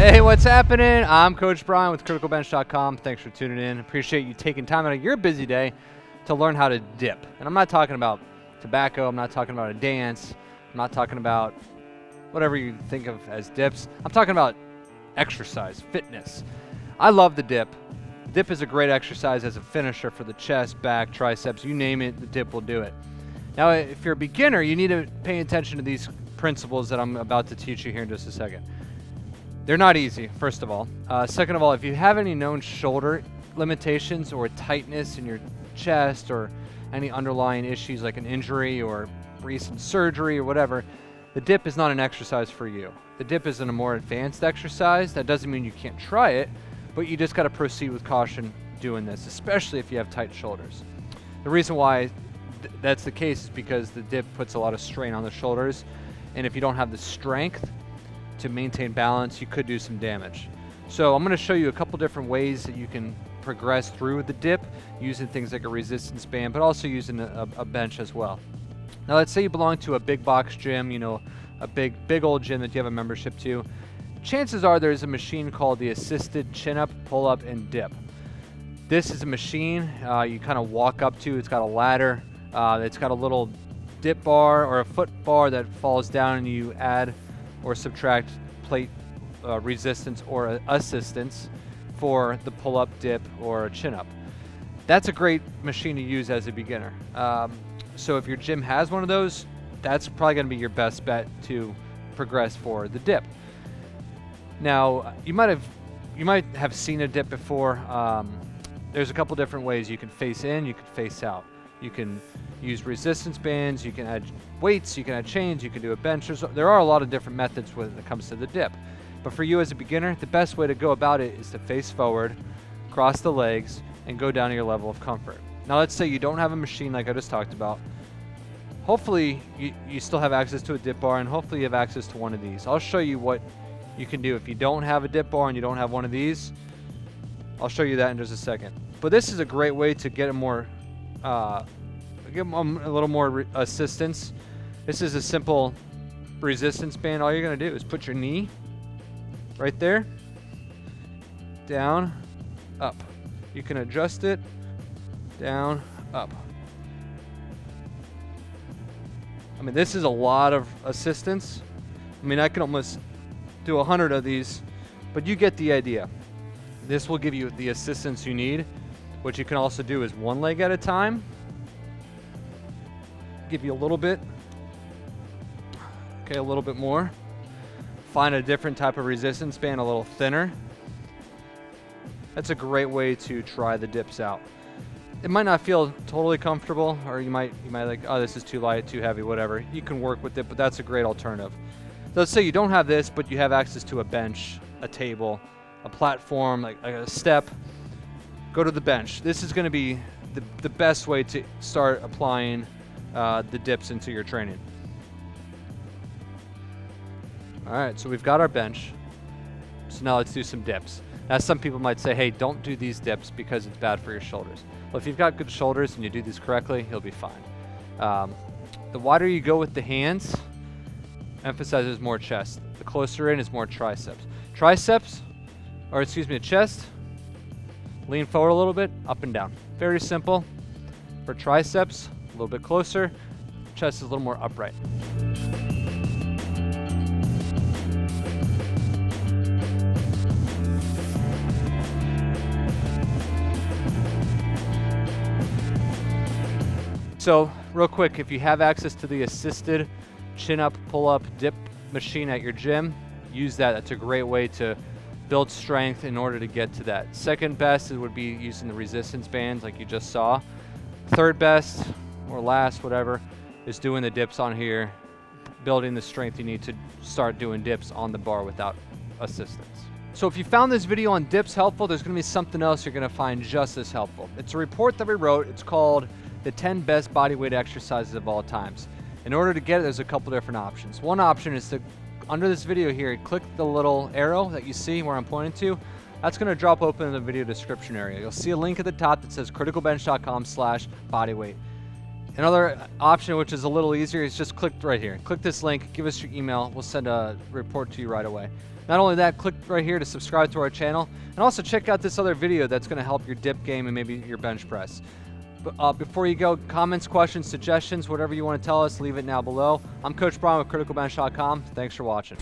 Hey, what's happening? I'm Coach Brian with criticalbench.com. Thanks for tuning in. Appreciate you taking time out of your busy day to learn how to dip. And I'm not talking about tobacco. I'm not talking about a dance. I'm not talking about whatever you think of as dips. I'm talking about exercise, fitness. I love the dip. Dip is a great exercise as a finisher for the chest, back, triceps, you name it, the dip will do it. Now, if you're a beginner, you need to pay attention to these principles that I'm about to teach you here in just a second. They're not easy, first of all. Second of all, if you have any known shoulder limitations or tightness in your chest or any underlying issues like an injury or recent surgery or whatever, the dip is not an exercise for you. The dip is a more advanced exercise. That doesn't mean you can't try it, but you just got to proceed with caution doing this, especially if you have tight shoulders. The reason why that's the case is because the dip puts a lot of strain on the shoulders, and if you don't have the strength to maintain balance, you could do some damage. So I'm going to show you a couple different ways that you can progress through the dip using things like a resistance band, but also using a bench as well. Now let's say you belong to a big box gym, a big old gym that you have a membership to. Chances are there's a machine called the assisted chin-up, pull-up, and dip. This is a machine you kind of walk up to. It's got a ladder. It's got a little dip bar or a foot bar that falls down, and you add or subtract plate resistance or assistance for the pull-up, dip, or chin-up. That's a great machine to use as a beginner. So if your gym has one of those, that's probably going to be your best bet to progress for the dip. Now, you might have seen a dip before. There's a couple different ways. You can face in, you can face out. You can use resistance bands, you can add weights, you can add chains, you can do a bench. There are a lot of different methods when it comes to the dip. But for you as a beginner, the best way to go about it is to face forward, cross the legs, and go down to your level of comfort. Now let's say you don't have a machine like I just talked about. Hopefully you still have access to a dip bar, and hopefully you have access to one of these. I'll show you what you can do if you don't have a dip bar and you don't have one of these. I'll show you that in just a second. But this is a great way to get give them a little more assistance. This is a simple resistance band. All you're going to do is put your knee right there, down, up. You can adjust it, down, up. I mean, this is a lot of assistance. I mean, I can almost do 100 of these, but you get the idea. This will give you the assistance you need. What you can also do is one leg at a time. Give you a little bit. Okay, a little bit more. Find a different type of resistance band, a little thinner. That's a great way to try the dips out. It might not feel totally comfortable, or you might like, oh, this is too light, too heavy, whatever. You can work with it, but that's a great alternative. Let's say you don't have this, but you have access to a bench, a table, a platform, like a step. Go to the bench. This is going to be the best way to start applying the dips into your training. All right, so we've got our bench. So now let's do some dips. Now some people might say, hey, don't do these dips because it's bad for your shoulders. Well, if you've got good shoulders and you do these correctly, you'll be fine. The wider you go with the hands emphasizes more chest. The closer in is more triceps. Chest, lean forward a little bit, up and down. Very simple. For triceps, a little bit closer. Chest is a little more upright. So real quick, if you have access to the assisted chin-up, pull-up, dip machine at your gym, use that. That's a great way to build strength in order to get to that. Second best would be using the resistance bands like you just saw. Third best, or last, whatever, is doing the dips on here, building the strength you need to start doing dips on the bar without assistance. So if you found this video on dips helpful, there's going to be something else you're going to find just as helpful. It's a report that we wrote. It's called the 10 best bodyweight exercises of all times. In order to get it, there's a couple different options. One option is to, under this video here, click the little arrow that you see where I'm pointing to. That's going to drop open in the video description area. You'll see a link at the top that says criticalbench.com/bodyweight. Another option, which is a little easier, is just click right here. Click this link, give us your email, we'll send a report to you right away. Not only that, click right here to subscribe to our channel, and also check out this other video that's going to help your dip game and maybe your bench press. Before you go, comments, questions, suggestions, whatever you want to tell us, leave it now below. I'm Coach Brian with CriticalBench.com. Thanks for watching.